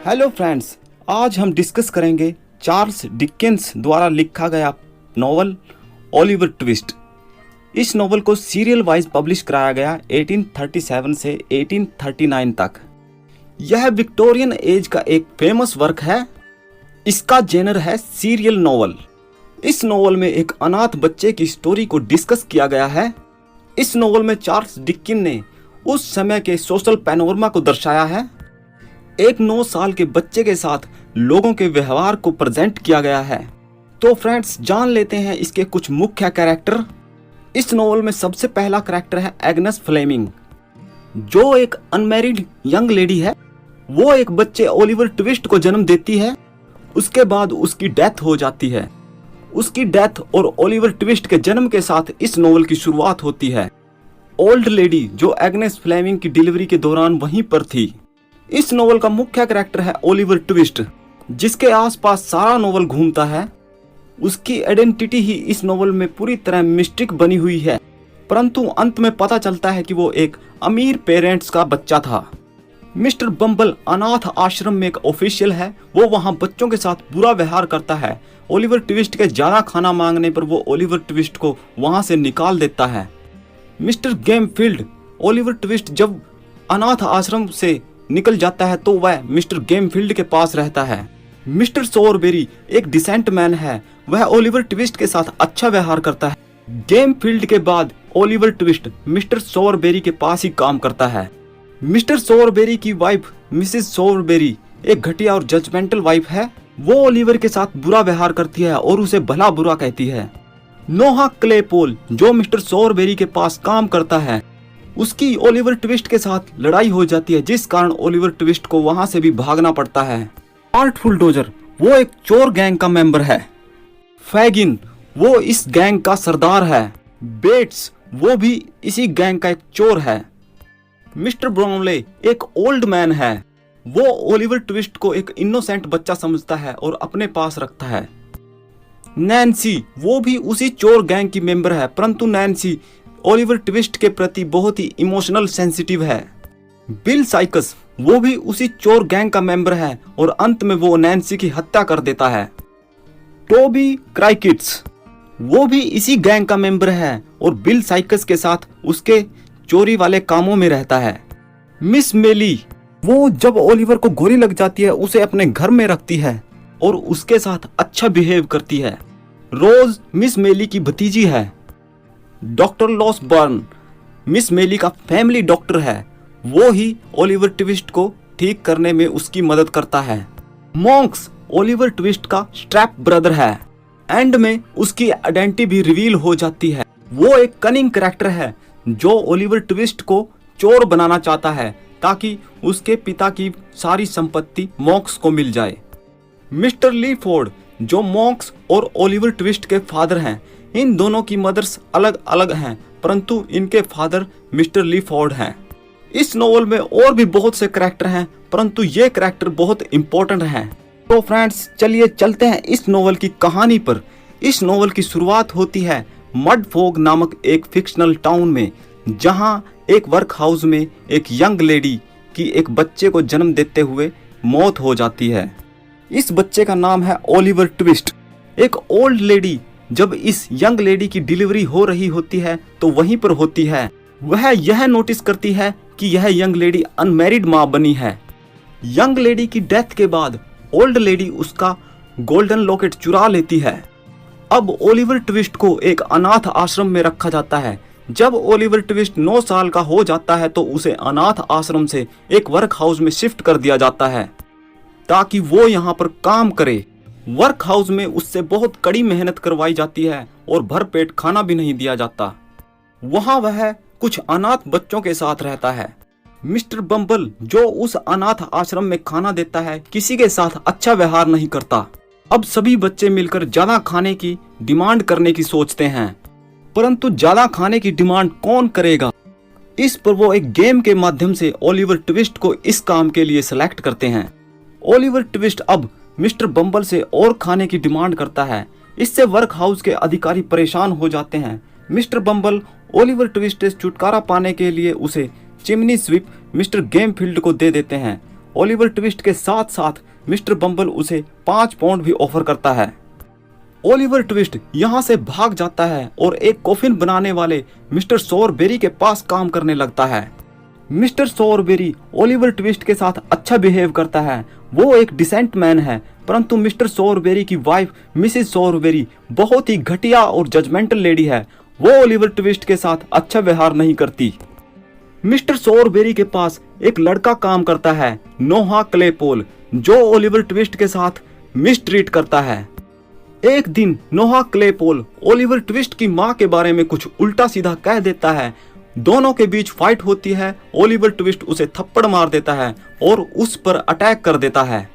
Hello friends, आज हम discuss करेंगे चार्ल्स डिकेंस द्वारा लिखा गया नॉवल ओलिवर ट्विस्ट। इस नॉवल को सीरियल वाइज पब्लिश कराया गया 1837 से 1839 तक। यह विक्टोरियन एज का एक फेमस वर्क है। इसका जेनर है सीरियल नॉवल। इस नॉवल में एक अनाथ बच्चे की स्टोरी को डिस्कस किया गया है। इस नॉवल में चार्ल्स डिकेंस ने उस समय के सोशल पैनोरमा को दर्शाया है। एक 9 साल के बच्चे के साथ लोगों के व्यवहार को प्रेजेंट किया गया है। तो फ्रेंड्स, जान लेते हैं इसके कुछ मुख्य कैरेक्टर। इस नॉवल में सबसे पहला कैरेक्टर है एग्नेस फ्लेमिंग, जो एक अनमैरिड यंग लेडी है। वो एक बच्चे ओलिवर ट्विस्ट को जन्म देती है। उसके बाद उसकी डेथ हो जाती है। उसकी डेथ और ओलिवर ट्विस्ट के जन्म के साथ इस नॉवल की शुरुआत होती है। ओल्ड लेडी जो एग्नेस फ्लेमिंग की डिलीवरी के दौरान वहीं पर थी। इस नॉवल का मुख्य कैरेक्टर है ओलिवर ट्विस्ट, जिसके आसपास सारा नॉवल घूमता है। उसकी आइडेंटिटी ही इस नॉवल में पूरी तरह मिस्टिक बनी हुई है, परंतु अंत में पता चलता है कि वो एक अमीर पेरेंट्स का बच्चा था। मिस्टर बम्बल अनाथ आश्रम में एक ऑफिशियल है। वो वहां बच्चों के साथ बुरा व्यवहार करता है। ओलिवर ट्विस्ट के ज्यादा खाना मांगने पर वो ओलिवर ट्विस्ट को वहां से निकाल देता है। मिस्टर गेमफील्ड, ओलिवर ट्विस्ट जब अनाथ आश्रम से निकल जाता है तो वह मिस्टर गेमफील्ड के पास रहता है। मिस्टर सोवरबेरी एक डिसेंट मैन है। वह ओलिवर ट्विस्ट के साथ अच्छा व्यवहार करता है। गेमफील्ड के बाद ओलिवर ट्विस्ट मिस्टर सोवरबेरी के पास ही काम करता है। मिस्टर सोवरबेरी की वाइफ मिसेस सोवरबेरी एक घटिया और जजमेंटल वाइफ है। वो ओलिवर के साथ बुरा व्यवहार करती है और उसे भला बुरा कहती है। नोहा क्लेपोल जो मिस्टर सोवरबेरी के पास काम करता है, उसकी ओलिवर ट्विस्ट के साथ लड़ाई हो जाती है, जिस कारण ओलिवर ट्विस्ट को वहां से भी भागना पड़ता है। आर्टफुल डोजर वो एक चोर गैंग का मेंबर है। फैगिन वो इस गैंग का सरदार है। बेट्स वो भी इसी गैंग का एक चोर है। मिस्टर ब्राउनले एक ओल्ड मैन है। वो ओलिवर ट्विस्ट को एक इनोसेंट बच्चा समझता है और अपने पास रखता है। नैन्सी वो भी उसी चोर गैंग की मेंबर है, परंतु नैन्सी ओलिवर ट्विस्ट के प्रति बहुत ही इमोशनल सेंसिटिव है। बिल साइकस वो भी उसी चोर गैंग का मेंबर है और अंत में वो नैन्सी की हत्या कर देता है। टोबी क्राइकिट्स वो भी इसी गैंग का मेंबर है और बिल साइकस के साथ उसके चोरी वाले कामों में रहता है। मिस मेली वो जब ओलिवर को गोली लग जाती है उसे अपने घर में रखती है और उसके साथ अच्छा बिहेव करती है। रोज मिस मेली की भतीजी है। डॉक्टर लॉसबर्न मिस मेली का फैमिली डॉक्टर है। वो ही ओलिवर ट्विस्ट को ठीक करने में उसकी मदद करता है। मॉन्क्स ओलिवर ट्विस्ट का स्ट्रैप ब्रदर है। एंड में उसकी आइडेंटिटी भी रिवील हो जाती है। वो एक कनिंग कैरेक्टर है जो ओलिवर ट्विस्ट को चोर बनाना चाहता है ताकि उसके पिता की सारी संपत्ति मॉन्क्स को मिल जाए। मिस्टर लीफोर्ड जो मॉन्क्स और ओलिवर ट्विस्ट के फादर हैं। इन दोनों की मदर्स अलग अलग हैं, परंतु इनके फादर मिस्टर लीफोर्ड हैं। इस नॉवल में और भी बहुत से कैरेक्टर हैं, परंतु ये कैरेक्टर बहुत इंपॉर्टेंट हैं। तो फ्रेंड्स, चलिए चलते हैं इस नॉवल की कहानी पर। इस नॉवल की शुरुआत होती है मडफोग नामक एक फिक्शनल टाउन में, जहां एक वर्क हाउस में एक यंग लेडी की एक बच्चे को जन्म देते हुए मौत हो जाती है। इस बच्चे का नाम है ओलिवर ट्विस्ट। एक ओल्ड लेडी जब इस यंग लेडी की डिलीवरी हो रही होती है तो वहीं पर होती है। वह यह नोटिस करती है कि यह यंग लेडी अनमैरिड माँ बनी है। यंग लेडी की डेथ के बाद ओल्ड लेडी उसका गोल्डन लॉकेट चुरा लेती है। अब ओलिवर ट्विस्ट को एक अनाथ आश्रम में रखा जाता है। जब ओलिवर ट्विस्ट 9 साल का हो जाता है तो उसे अनाथ आश्रम से एक वर्क हाउस में शिफ्ट कर दिया जाता है ताकि वो यहाँ पर काम करे। वर्क हाउस में उससे बहुत कड़ी मेहनत करवाई जाती है और भरपेट खाना भी नहीं दिया जाता। वहाँ वह कुछ अनाथ बच्चों के साथ रहता है। मिस्टर बम्बल जो उस अनाथ आश्रम में खाना देता है, किसी के साथ अच्छा व्यवहार नहीं करता। अब सभी बच्चे मिलकर ज्यादा खाने की डिमांड करने की सोचते हैं, परंतु ज्यादा खाने की डिमांड कौन करेगा। इस पर वो एक गेम के माध्यम से ओलिवर ट्विस्ट को इस काम के लिए सिलेक्ट करते हैं। ओलिवर ट्विस्ट अब मिस्टर बम्बल से और खाने की डिमांड करता है। इससे वर्क हाउस के अधिकारी परेशान हो जाते हैं। मिस्टर बम्बल ओलिवर ट्विस्ट से छुटकारा पाने के लिए उसे चिमनी स्वीप मिस्टर गेमफील्ड को दे देते हैं। ओलिवर ट्विस्ट के साथ साथ मिस्टर बम्बल उसे 5 पाउंड भी ऑफर करता है। ओलिवर ट्विस्ट यहाँ से भाग जाता है और एक कॉफिन बनाने वाले मिस्टर सॉरबेरी के पास काम करने लगता है। मिस्टर सॉरबेरी ओलिवर ट्विस्ट के साथ अच्छा बिहेव करता है। वो एक डिसेंट मैन है, परंतु मिस्टर सॉरबेरी की वाइफ मिसेस सॉरबेरी बहुत ही घटिया और जजमेंटल लेडी है। वो ओलिवर ट्विस्ट के साथ अच्छा व्यवहार नहीं करती। मिस्टर सॉरबेरी के पास एक लड़का काम करता है, नोहा क्लेपोल, जो ओलिवर ट्विस्ट के साथ मिसट्रीट करता है। एक दिन नोहा क्लेपोल ओलिवर ट्विस्ट की माँ के बारे में कुछ उल्टा सीधा कह देता है। दोनों के बीच फाइट होती है। ओलिवर ट्विस्ट उसे थप्पड़ मार देता है और उस पर अटैक कर देता है।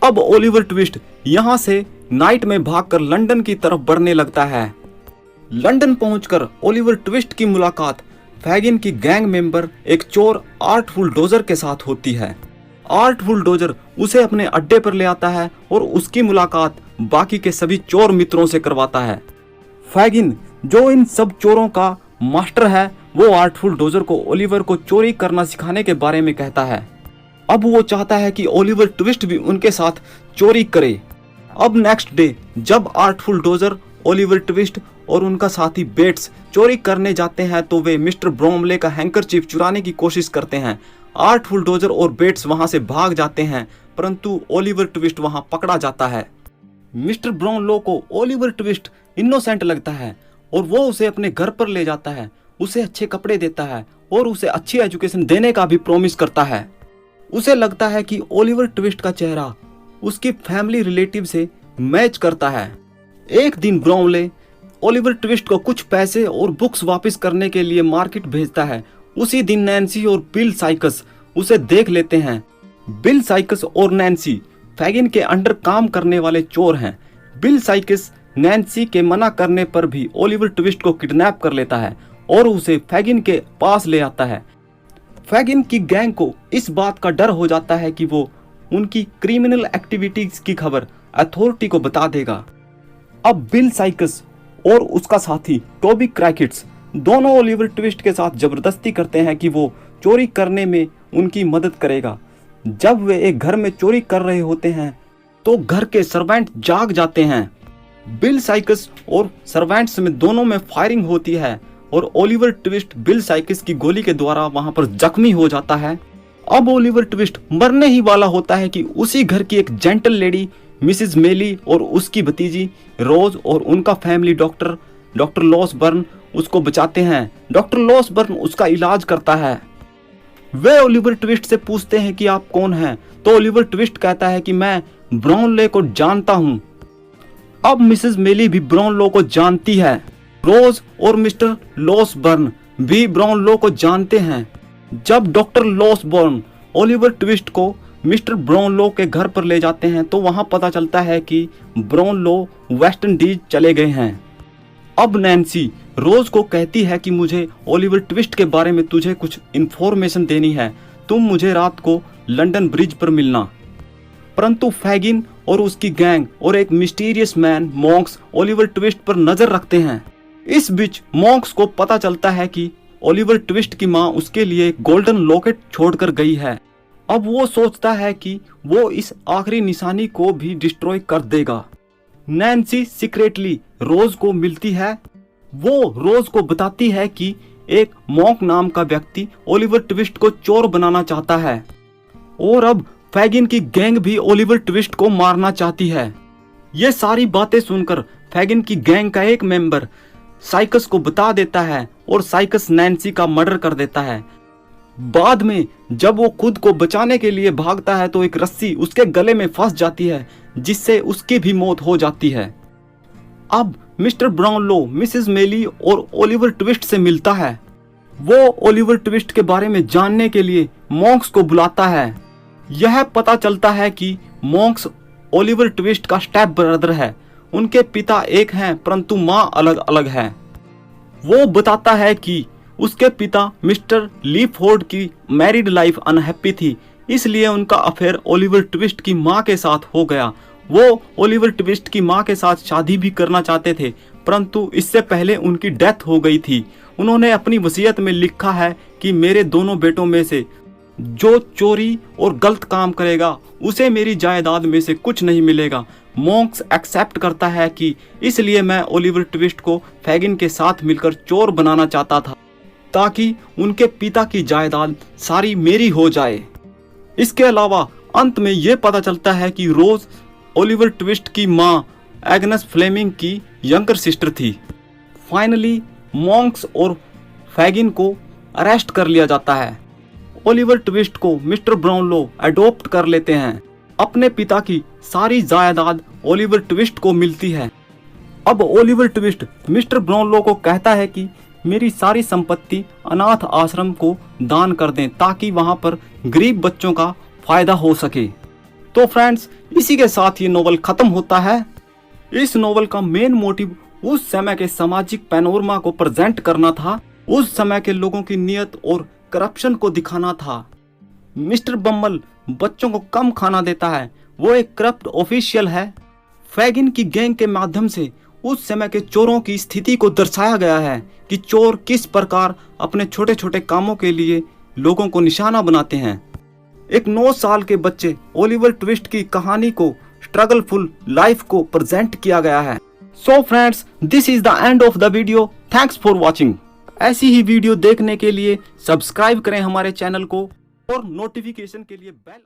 अब ओलिवर ट्विस्ट यहाँ से नाइट में भागकर लंदन की तरफ बढ़ने लगता है। लंदन पहुंचकर ओलिवर ट्विस्ट की मुलाकात फैगिन की गैंग मेंबर एक चोर आर्टफुल डोजर के साथ होती है। आर्टफुल डोजर उसे अपने अड्डे पर ले आता है और उसकी मुलाकात बाकी के सभी चोर मित्रों से करवाता है। फैगिन, जो इन सब चोरों का मास्टर है, वो आर्टफुल डोजर को ओलिवर को चोरी करना सिखाने के बारे में कहता है। अब वो चाहता है कि ओलिवर ट्विस्ट भी उनके साथ चोरी करे। अब नेक्स्ट डे जब आर्टफुल डोजर, ओलिवर ट्विस्ट और उनका साथी बेट्स चोरी करने जाते हैं तो वे मिस्टर ब्रोमले का हैंकरचीफ चुराने की कोशिश करते हैं। आर्टफुल डोजर और बेट्स वहां से भाग जाते हैं, परंतु ओलिवर ट्विस्ट वहां पकड़ा जाता है। मिस्टर ब्राउनलो को ओलिवर ट्विस्ट इनोसेंट लगता है और वो उसे अपने घर पर ले जाता है, उसे अच्छे कपड़े देता है और उसे अच्छी एजुकेशन देने का भी प्रॉमिस करता है। उसे लगता है कि ओलिवर ट्विस्ट का चेहरा उसकी फैमिली रिलेटिव से मैच करता है। एक दिन ब्राउनले ओलिवर ट्विस्ट को कुछ पैसे और बुक्स वापस करने के लिए मार्केट भेजता है। उसी दिन नैन्सी और बिल साइकस उसे देख लेते हैं। बिल साइकस और नैन्सी फैगिन के अंडर काम करने वाले चोर हैं। बिल साइकस नैन्सी के मना करने पर भी ओलिवर ट्विस्ट को किडनैप कर लेता है और उसे फैगिन के पास ले आता है। फैगिन की गैंग को इस बात का डर हो जाता है कि वो उनकी क्रिमिनल एक्टिविटीज की खबर अथॉरिटी को बता देगा। अब बिल साइकस और उसका साथी टोबी क्रैकेट्स दोनों ओलिवर ट्विस्ट के साथ जबरदस्ती करते हैं कि वो चोरी करने में उनकी मदद करेगा। जब वे एक घर में चोरी कर रहे होते हैं तो घर के सर्वेंट जाग जाते हैं। बिल साइकस और सर्वेंट्स में दोनों में फायरिंग होती है और ओलिवर ट्विस्ट बिल साइकस की गोली के द्वारा वहां पर जख्मी हो जाता है। अब ओलिवर ट्विस्ट मरने ही वाला होता है कि उसी घर की एक जेंटल लेडी मिसेस मेली और उसकी भतीजी रोज और उनका फैमिली डॉक्टर लॉसबर्न उसको बचाते हैं। डॉक्टर लॉसबर्न उसका इलाज करता है। वे ओलिवर ट्विस्ट से पूछते हैं कि आप कौन हैं, तो ओलिवर ट्विस्ट कहता है कि मैं ब्राउनले को जानता हूं। अब मिसेस मेली भी ब्राउनलो को जानती है। रोज और मिस्टर लॉसबर्न भी ब्राउनलो को जानते हैं। जब डॉक्टर लॉसबर्न ओलिवर ट्विस्ट को मिस्टर ब्राउनलो के घर पर ले जाते हैं तो वहां पता चलता है कि ब्राउनलो वेस्ट इंडीज चले गए हैं। अब नैन्सी रोज को कहती है कि मुझे ओलिवर ट्विस्ट के बारे में तुझे कुछ इन्फॉर्मेशन देनी है, तुम मुझे रात को लंदन ब्रिज पर मिलना। परंतु फैगिन और उसकी गैंग और एक mysterious man Monks Oliver twist पर नजर रखते हैं। इस बीच मॉन्क्स को पता चलता है कि ओलिवर ट्विस्ट की माँ उसके लिए गोल्डन लॉकेट छोड़कर गई है। अब वो सोचता है कि वो इस आखिरी निशानी को भी डिस्ट्रॉय कर देगा। नैन्सी सीक्रेटली रोज को मिलती है। वो रोज को बताती है कि एक मॉन्क नाम का व्यक्ति ओलिवर ट्विस्ट को चोर बनाना चाहता है और अब फैगिन की गैंग भी ओलिवर ट्विस्ट को मारना चाहती है। ये सारी बातें सुनकर फैगिन की गैंग का एक मेंबर साइकस को बता देता है और साइकस नैन्सी का मर्डर कर देता है। बाद में जब वो खुद को बचाने के लिए भागता है तो एक रस्सी उसके गले में फंस जाती है, जिससे उसकी भी मौत हो जाती है। अब मिस्टर ब्राउनलो मिसेस मेली और ओलिवर ट्विस्ट से मिलता है। वो ओलिवर ट्विस्ट के बारे में जानने के लिए मॉन्क्स को बुलाता है। यह पता चलता है कि मॉन्क्स ओलिवर ट्विस्ट का स्टेप ब्रदर है। उनके पिता एक हैं परंतु माँ अलग अलग है। वो बताता है कि उसके पिता मिस्टर लीफोर्ड की मैरिड लाइफ अनहैप्पी थी, इसलिए उनका अफेयर ओलिवर ट्विस्ट की माँ के साथ हो गया। वो ओलिवर ट्विस्ट की माँ के साथ शादी भी करना चाहते थे, परंतु इससे पहले उनकी डेथ हो गई थी। उन्होंने अपनी वसीयत में लिखा है कि मेरे दोनों बेटों में से जो चोरी और गलत काम करेगा उसे मेरी जायदाद में से कुछ नहीं मिलेगा। मॉन्क्स एक्सेप्ट करता है कि इसलिए मैं ओलिवर ट्विस्ट को फैगिन के साथ मिलकर चोर बनाना चाहता था ताकि उनके पिता की जायदाद सारी मेरी हो जाए। इसके अलावा अंत में यह पता चलता है कि रोज ओलिवर ट्विस्ट की मां एग्नेस फ्लेमिंग की यंगर सिस्टर थी। फाइनली मॉन्क्स और फैगिन को अरेस्ट कर लिया जाता है। ओलिवर ट्विस्ट को मिस्टर ब्राउनलो अडॉप्ट कर लेते हैं। अपने पिता की सारी जायदाद ओलिवर ट्विस्ट को मिलती है। अब ओलिवर ट्विस्ट मिस्टर ब्राउनलो को कहता है कि मेरी सारी संपत्ति अनाथ आश्रम को दान कर दें ताकि वहां पर गरीब बच्चों का फायदा हो सके। तो फ्रेंड्स, इसी के साथ ये नोवेल खत्म होता है। इस नोवेल का मेन मोटिव उस समय के सामाजिक पैनोरमा को प्रेजेंट करना था, उस समय के लोगों की नीयत और करप्शन को दिखाना था। मिस्टर बम्बल बच्चों को कम खाना देता है, वो एक करप्ट ऑफिशियल है। फैगिन की गैंग के माध्यम से उस समय के चोरों की स्थिति को दर्शाया गया है कि चोर किस प्रकार अपने छोटे छोटे कामों के लिए लोगों को निशाना बनाते हैं। एक 9 साल के बच्चे ओलिवर ट्विस्ट की कहानी को स्ट्रगलफुल लाइफ को प्रेजेंट किया गया है। So friends, this is the end of the video. Thanks for watching. ऐसी ही वीडियो देखने के लिए सब्सक्राइब करें हमारे चैनल को और नोटिफिकेशन के लिए बेल